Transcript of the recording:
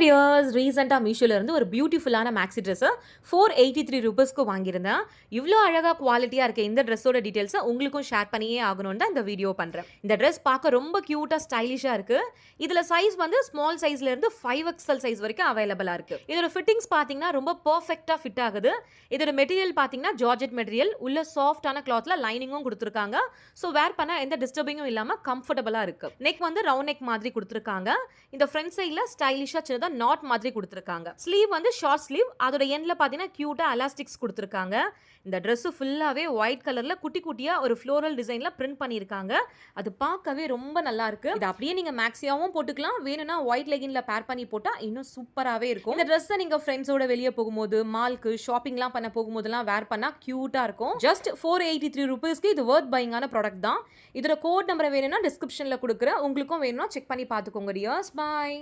Tears, ரீசெண்டாக மீஷோல இருந்து ஒரு பியூட்டிஃபுல்லான மேக்ஸி ட்ரெஸ்ஸை 483 ரூபீஸ்க்கு வாங்கியிருந்தேன். இவ்வளோ அழகாக குவாலிட்டியாக இருக்க இந்த ட்ரெஸ்ஸோட டீட்டெயில்ஸை உங்களுக்கும் ஷேர் பண்ணியே ஆகணும்னு தான் இந்த வீடியோ பண்ணுறேன். இந்த ட்ரெஸ் பார்க்க ரொம்ப க்யூட்டாக ஸ்டைலிஷாக இருக்குது. இதில் சைஸ் வந்து ஸ்மால் சைஸ்லேருந்து 5XL சைஸ் வரைக்கும் அவைலபிளாக இருக்குது. இதோட ஃபிட்டிங்ஸ் பார்த்தீங்கன்னா ரொம்ப பர்ஃபெக்டாக ஃபிட் ஆகுது. இதோட மெட்டீரியல் பார்த்தீங்கன்னா ஜார்ஜெட் மெட்டீரியல், உள்ள சாஃப்டான கிளாத்தில் லைனிங்கும் கொடுத்துருக்காங்க. ஸோ வேர் பண்ண எந்த டிஸ்டர்பிங்கும் இல்லாமல் கம்ஃபர்டபுளாக இருக்குது. நெக் வந்து ரவுண்ட் நெக் மாதிரி கொடுத்துருக்காங்க. இந்த ஃப்ரண்ட் சைடில் ஸ்டைலிஷாக சின்னதா நாட் மாதிரி கொடுத்துருக்காங்க. ஸ்லீவ் வந்து ஷார்ட் ஸ்லீவ், அதோட எண்ட்ல பாத்தீங்கன்னா கியூட்டா எலாஸ்டிக்ஸ் கொடுத்துருக்காங்க. இந்த ட்ரெஸ் ஃபுல்லாவே ஒயிட் கலர்ல குட்டி குட்டியா ஒரு ஃப்ளோரல் டிசைன்ல பிரிண்ட் பண்ணிருக்காங்க. அது பார்க்கவே ரொம்ப நல்லா இருக்கு. இது அப்படியே நீங்க மேக்ஸியாவும் போட்டுக்கலாம், வேணும்னா ஒயிட் லெகின்ல பேர் பண்ணி போட்டா இன்னும் சூப்பராவே இருக்கும். இந்த ட்ரெஸ்ஸை நீங்க ஃப்ரெண்ட்ஸோட வெளியே போகும்போது, மால்க்கு ஷாப்பிங்லாம் பண்ண போகும்போதெல்லாம் வேர் பண்ணா கியூட்டா இருக்கும். ஜஸ்ட் 483 ரூபீஸ்க்கு இது வர்த் பைங்கான ப்ராடக்ட் தான். இதோட கோட் நம்பர் வேணும்னா டிஸ்கிரிப்ஷன்ல கொடுக்குறேன், உங்களுக்கும் வேணும்னா செக் பண்ணி பார்த்துக்கோங்க டியர்ஸ். பாய்.